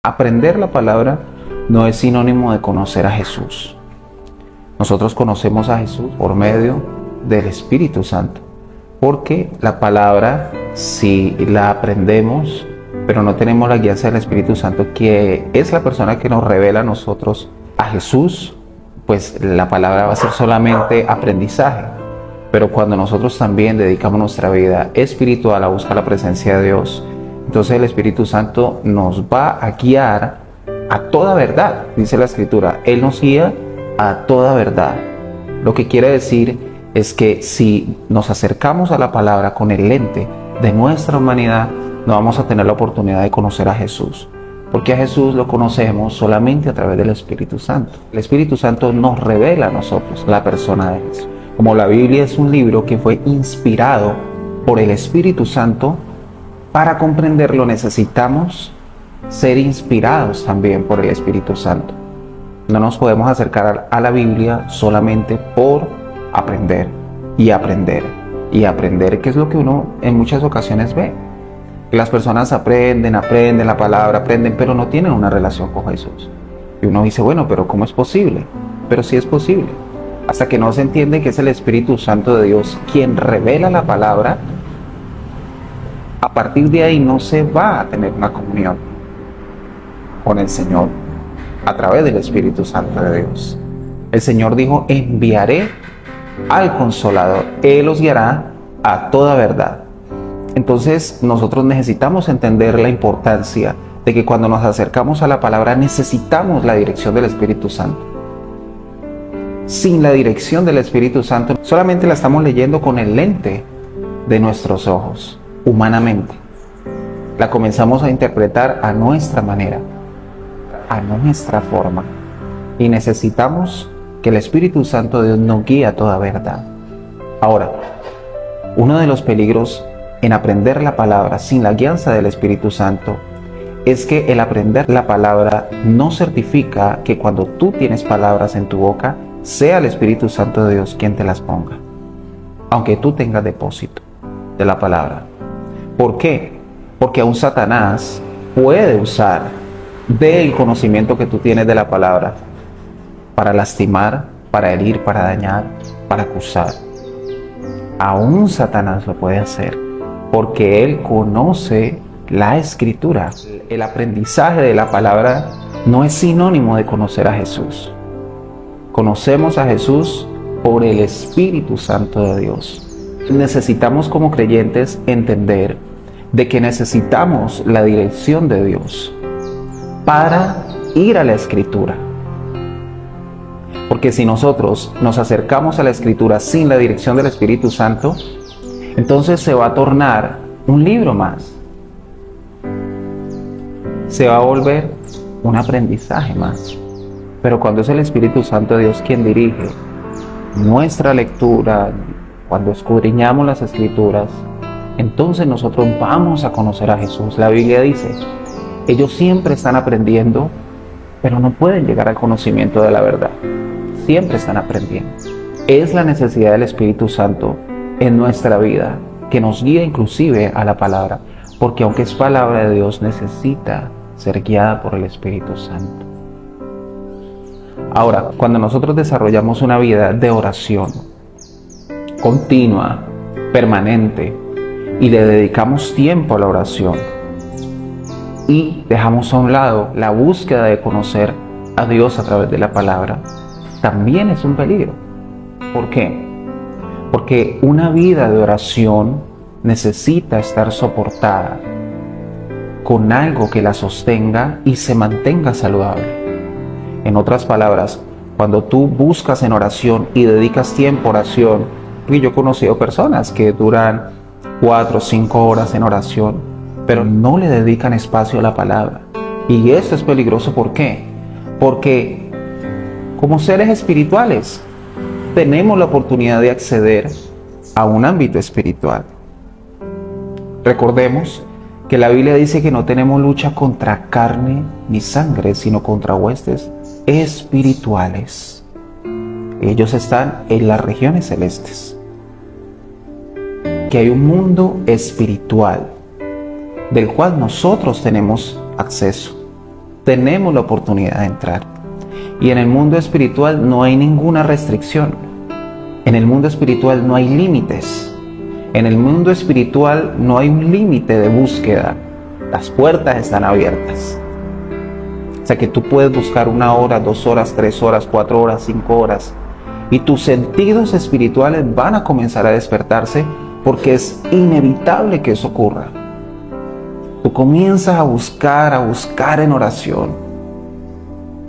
Aprender la palabra no es sinónimo de conocer a Jesús. Nosotros conocemos a Jesús por medio del Espíritu Santo, porque la palabra, si la aprendemos, pero no tenemos la guía del Espíritu Santo, que es la persona que nos revela a nosotros a Jesús, pues la palabra va a ser solamente aprendizaje. Pero cuando nosotros también dedicamos nuestra vida espiritual a buscar la presencia de Dios, entonces el Espíritu Santo nos va a guiar a toda verdad, dice la Escritura. Él nos guía a toda verdad. Lo que quiere decir es que si nos acercamos a la palabra con el lente de nuestra humanidad, no vamos a tener la oportunidad de conocer a Jesús, porque a Jesús lo conocemos solamente a través del Espíritu Santo. El Espíritu Santo nos revela a nosotros la persona de Jesús. Como la Biblia es un libro que fue inspirado por el Espíritu Santo, para comprenderlo necesitamos ser inspirados también por el Espíritu Santo. No nos podemos acercar a la Biblia solamente por aprender y aprender y aprender, que es lo que uno en muchas ocasiones ve. Las personas aprenden la palabra, pero no tienen una relación con Jesús. Y uno dice, bueno, pero ¿cómo es posible? Pero sí es posible. Hasta que no se entiende que es el Espíritu Santo de Dios quien revela la palabra, a partir de ahí no se va a tener una comunión con el Señor a través del Espíritu Santo de Dios. El Señor dijo, enviaré al Consolador, Él os guiará a toda verdad. Entonces nosotros necesitamos entender la importancia de que cuando nos acercamos a la palabra necesitamos la dirección del Espíritu Santo. Sin la dirección del Espíritu Santo solamente la estamos leyendo con el lente de nuestros ojos, humanamente. La comenzamos a interpretar a nuestra manera, a nuestra forma, y necesitamos que el Espíritu Santo de Dios nos guíe a toda verdad. Ahora, uno de los peligros en aprender la palabra sin la guianza del Espíritu Santo es que el aprender la palabra no certifica que cuando tú tienes palabras en tu boca sea el Espíritu Santo de Dios quien te las ponga, aunque tú tengas depósito de la palabra. ¿Por qué? Porque aún Satanás puede usar del conocimiento que tú tienes de la palabra para lastimar, para herir, para dañar, para acusar. Aún Satanás lo puede hacer, porque él conoce la Escritura. El aprendizaje de la palabra no es sinónimo de conocer a Jesús. Conocemos a Jesús por el Espíritu Santo de Dios. Necesitamos como creyentes entender de que necesitamos la dirección de Dios para ir a la Escritura. Porque si nosotros nos acercamos a la Escritura sin la dirección del Espíritu Santo, entonces se va a tornar un libro más. Se va a volver un aprendizaje más. Pero cuando es el Espíritu Santo de Dios quien dirige nuestra lectura, cuando escudriñamos las Escrituras, entonces nosotros vamos a conocer a Jesús. La Biblia dice, ellos siempre están aprendiendo, pero no pueden llegar al conocimiento de la verdad. Siempre están aprendiendo. Es la necesidad del Espíritu Santo en nuestra vida, que nos guía inclusive a la palabra, porque aunque es palabra de Dios, necesita ser guiada por el Espíritu Santo. Ahora, cuando nosotros desarrollamos una vida de oración continua, permanente, y le dedicamos tiempo a la oración, y dejamos a un lado la búsqueda de conocer a Dios a través de la palabra, también es un peligro. ¿Por qué? Porque una vida de oración necesita estar soportada con algo que la sostenga y se mantenga saludable. En otras palabras, cuando tú buscas en oración y dedicas tiempo a oración, y yo he conocido personas que duran 4 o 5 horas en oración, pero no le dedican espacio a la palabra. Y esto es peligroso. ¿Por qué? Porque como seres espirituales tenemos la oportunidad de acceder a un ámbito espiritual. Recordemos que la Biblia dice que no tenemos lucha contra carne ni sangre, sino contra huestes espirituales. Ellos están en las regiones celestes. Que hay un mundo espiritual del cual nosotros tenemos acceso. tenemos la oportunidad de entrar. Y en el mundo espiritual no hay ninguna restricción. En el mundo espiritual no hay límites. En el mundo espiritual no hay un límite de búsqueda. Las puertas están abiertas. O sea que tú puedes buscar 1 hora, 2 horas, 3 horas, 4 horas, 5 horas. Y tus sentidos espirituales van a comenzar a despertarse porque es inevitable que eso ocurra. Tú comienzas a buscar en oración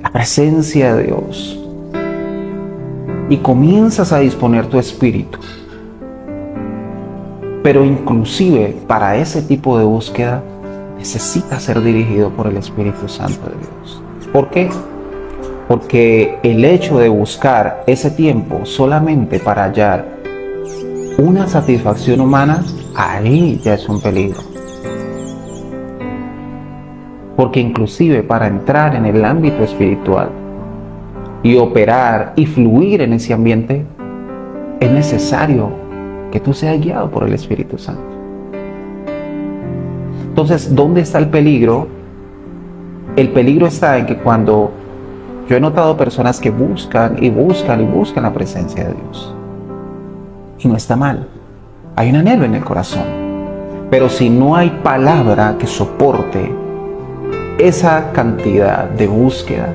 la presencia de Dios. Y comienzas a disponer tu espíritu. Pero inclusive para ese tipo de búsqueda necesitas ser dirigido por el Espíritu Santo de Dios. ¿Por qué? Porque el hecho de buscar ese tiempo solamente para hallar una satisfacción humana, ahí ya es un peligro. Porque inclusive para entrar en el ámbito espiritual y operar y fluir en ese ambiente, es necesario que tú seas guiado por el Espíritu Santo. Entonces, ¿dónde está el peligro? El peligro está en que cuando yo he notado personas que buscan la presencia de Dios. Y no está mal. Hay un anhelo en el corazón. Pero si no hay palabra que soporte esa cantidad de búsqueda,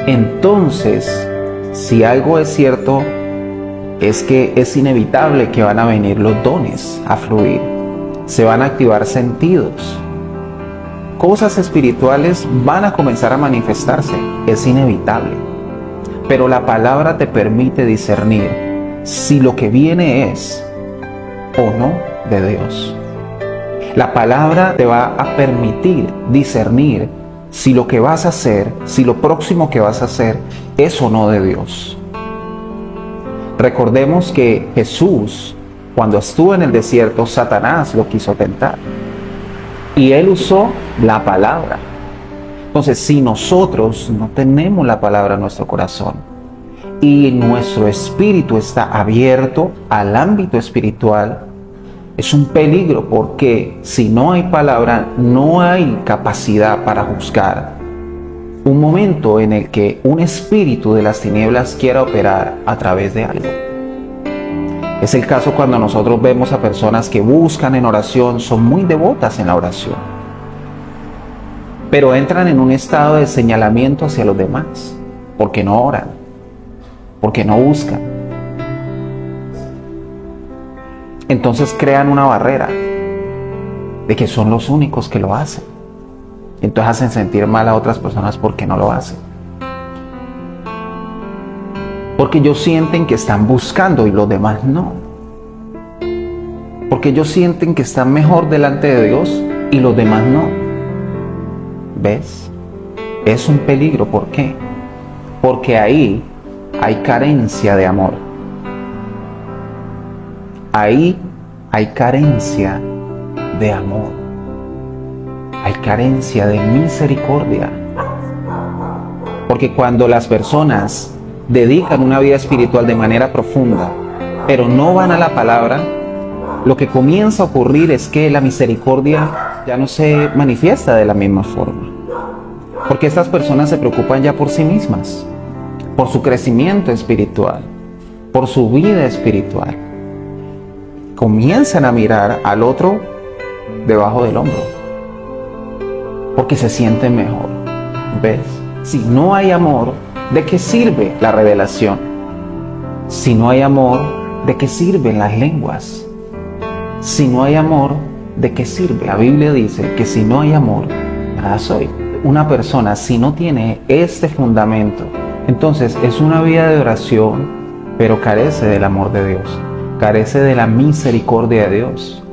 entonces, si algo es cierto, es que es inevitable que van a venir los dones a fluir. Se van a activar sentidos. Cosas espirituales van a comenzar a manifestarse. Es inevitable. Pero la palabra te permite discernir si lo que viene es o no de Dios. La palabra te va a permitir discernir si lo que vas a hacer, si lo próximo que vas a hacer es o no de Dios. Recordemos que Jesús, cuando estuvo en el desierto, Satanás lo quiso tentar. Y él usó la palabra. Entonces, si nosotros no tenemos la palabra en nuestro corazón y nuestro espíritu está abierto al ámbito espiritual, es un peligro, porque si no hay palabra, no hay capacidad para juzgar. Un momento en el que un espíritu de las tinieblas quiera operar a través de algo. Es el caso cuando nosotros vemos a personas que buscan en oración, son muy devotas en la oración, pero entran en un estado de señalamiento hacia los demás, porque no oran, porque no buscan. Entonces crean una barrera de que son los únicos que lo hacen. Entonces hacen sentir mal a otras personas porque no lo hacen. Porque ellos sienten que están buscando y los demás no. Porque ellos sienten que están mejor delante de Dios y los demás no. ¿Ves? Es un peligro. ¿Por qué? Porque ahí hay carencia de amor. Ahí hay carencia de amor. Hay carencia de misericordia. Porque cuando las personas dedican una vida espiritual de manera profunda, pero no van a la palabra, lo que comienza a ocurrir es que la misericordia ya no se manifiesta de la misma forma. Porque estas personas se preocupan ya por sí mismas, por su crecimiento espiritual, por su vida espiritual. Comienzan a mirar al otro debajo del hombro, porque se sienten mejor. ¿Ves? Si no hay amor, ¿de qué sirve la revelación? Si no hay amor, ¿de qué sirven las lenguas? Si no hay amor, ¿de qué sirve? La Biblia dice que si no hay amor, nada soy. Una persona, si no tiene este fundamento, entonces es una vida de oración, pero carece del amor de Dios, carece de la misericordia de Dios.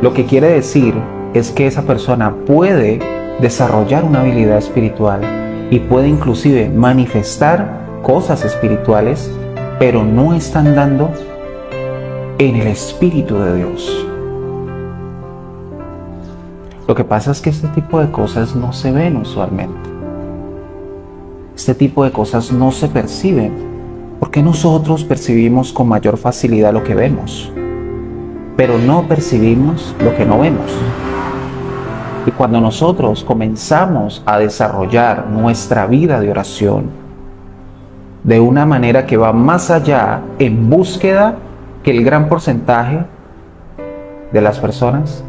Lo que quiere decir es que esa persona puede desarrollar una habilidad espiritual y puede inclusive manifestar cosas espirituales, pero no están dando en el Espíritu de Dios. Lo que pasa es que este tipo de cosas no se ven usualmente. Este tipo de cosas no se perciben, porque nosotros percibimos con mayor facilidad lo que vemos, pero no percibimos lo que no vemos. Y cuando nosotros comenzamos a desarrollar nuestra vida de oración de una manera que va más allá en búsqueda que el gran porcentaje de las personas,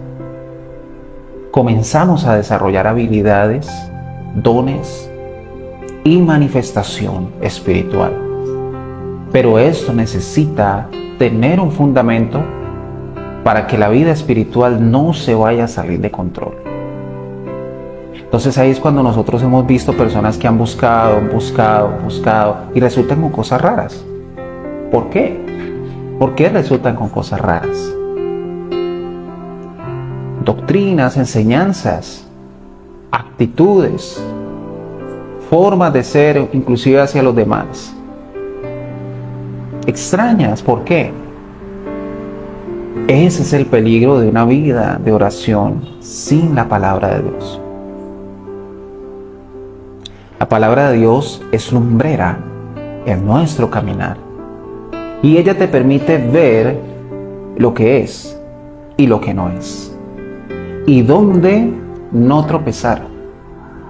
comenzamos a desarrollar habilidades, dones y manifestación espiritual. Pero esto necesita tener un fundamento para que la vida espiritual no se vaya a salir de control. Entonces ahí es cuando nosotros hemos visto personas que han buscado y resultan con cosas raras. ¿Por qué? ¿Por qué resultan con cosas raras? Doctrinas, enseñanzas, actitudes, formas de ser, inclusive hacia los demás. Extrañas, ¿por qué? Ese es el peligro de una vida de oración sin la palabra de Dios. La palabra de Dios es lumbrera en nuestro caminar y ella te permite ver lo que es y lo que no es y dónde no tropezar.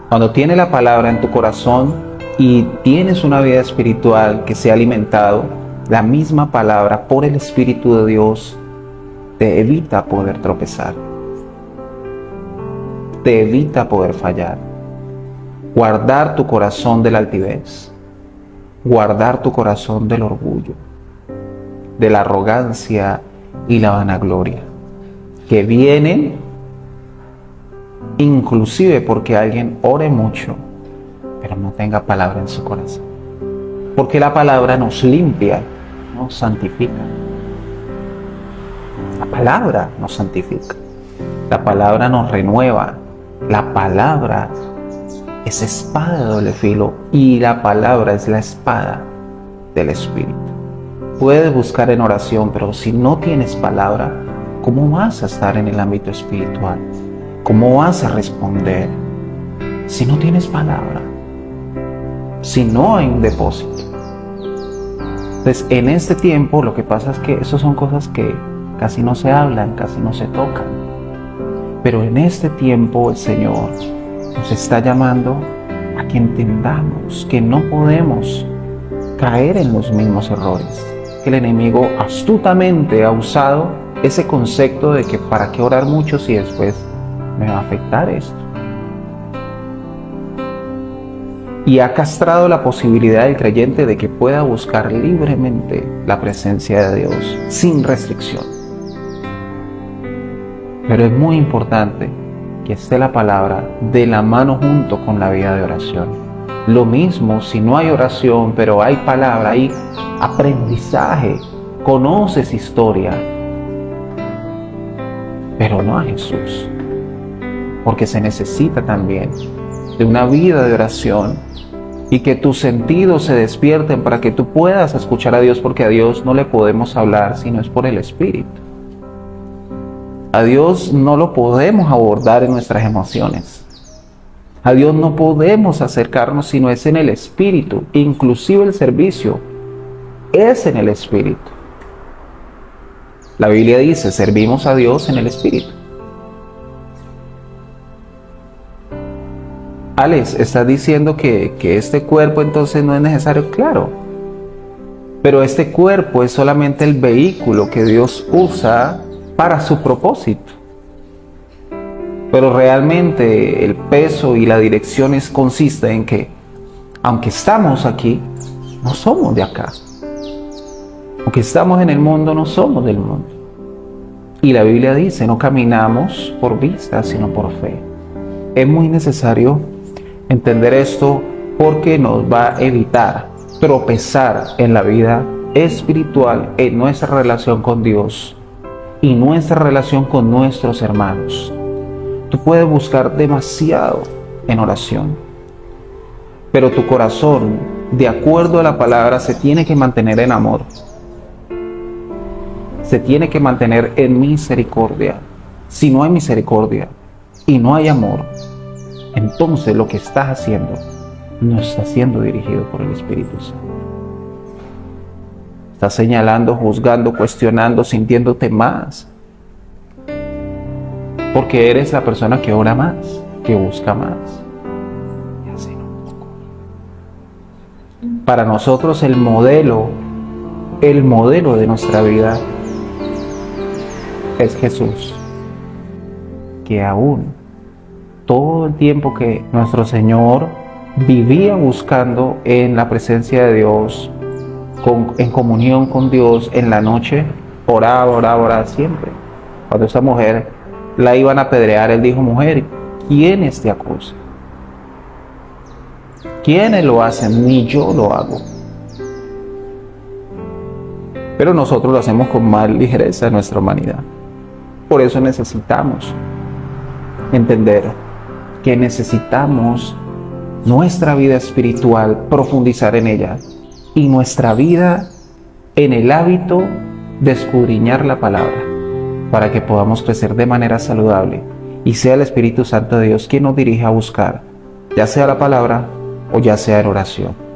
Cuando tienes la palabra en tu corazón y tienes una vida espiritual que se ha alimentado, la misma palabra por el Espíritu de Dios te evita poder tropezar, te evita poder fallar. Guardar tu corazón de la altivez, guardar tu corazón del orgullo, de la arrogancia y la vanagloria, que vienen inclusive porque alguien ore mucho, pero no tenga palabra en su corazón. Porque la palabra nos limpia, nos santifica. La palabra nos santifica, la palabra nos renueva, la palabra es espada de doble filo y la palabra es la espada del Espíritu. Puedes buscar en oración, pero si no tienes palabra, ¿cómo vas a estar en el ámbito espiritual? ¿Cómo vas a responder si no tienes palabra? Si no hay un depósito. Entonces, en este tiempo lo que pasa es que esas son cosas que casi no se hablan, casi no se tocan. Pero en este tiempo el Señor nos está llamando a que entendamos que no podemos caer en los mismos errores. Que el enemigo astutamente ha usado ese concepto de que para qué orar mucho si después me va a afectar esto. Y ha castrado la posibilidad del creyente de que pueda buscar libremente la presencia de Dios sin restricción. Pero es muy importante que esté la palabra de la mano junto con la vida de oración. Lo mismo si no hay oración, pero hay palabra, hay aprendizaje, conoces historia, pero no a Jesús. Porque se necesita también de una vida de oración y que tus sentidos se despierten para que tú puedas escuchar a Dios, porque a Dios no le podemos hablar si no es por el Espíritu. A Dios no lo podemos abordar en nuestras emociones. A Dios no podemos acercarnos si no es en el Espíritu. Inclusive el servicio es en el Espíritu. La Biblia dice, servimos a Dios en el Espíritu. Alex, ¿estás diciendo que este cuerpo entonces no es necesario? Claro. Pero este cuerpo es solamente el vehículo que Dios usa para su propósito. Pero realmente el peso y la dirección consiste en que, aunque estamos aquí, no somos de acá. Aunque estamos en el mundo, no somos del mundo. Y la Biblia dice, no caminamos por vista, sino por fe. Es muy necesario entender esto porque nos va a evitar tropezar en la vida espiritual, en nuestra relación con Dios y nuestra relación con nuestros hermanos. Tú puedes buscar demasiado en oración, pero tu corazón, de acuerdo a la palabra, se tiene que mantener en amor. Se tiene que mantener en misericordia. Si no hay misericordia y no hay amor, entonces lo que estás haciendo no está siendo dirigido por el Espíritu Santo. Estás señalando, juzgando, cuestionando, sintiéndote más. porque eres la persona que ora más, que busca más. Y así no. Para nosotros el modelo de nuestra vida es Jesús, que aún todo el tiempo que nuestro Señor vivía buscando en la presencia de Dios, en comunión con Dios, en la noche, oraba siempre. Cuando esa mujer la iban a apedrear, él dijo: mujer, ¿quiénes te acusan? ¿Quiénes lo hacen? Ni yo lo hago. Pero nosotros lo hacemos con más ligereza en nuestra humanidad. Por eso necesitamos entender que necesitamos nuestra vida espiritual, profundizar en ella, y nuestra vida en el hábito de escudriñar la palabra, para que podamos crecer de manera saludable y sea el Espíritu Santo de Dios quien nos dirija a buscar, ya sea la palabra o ya sea en oración.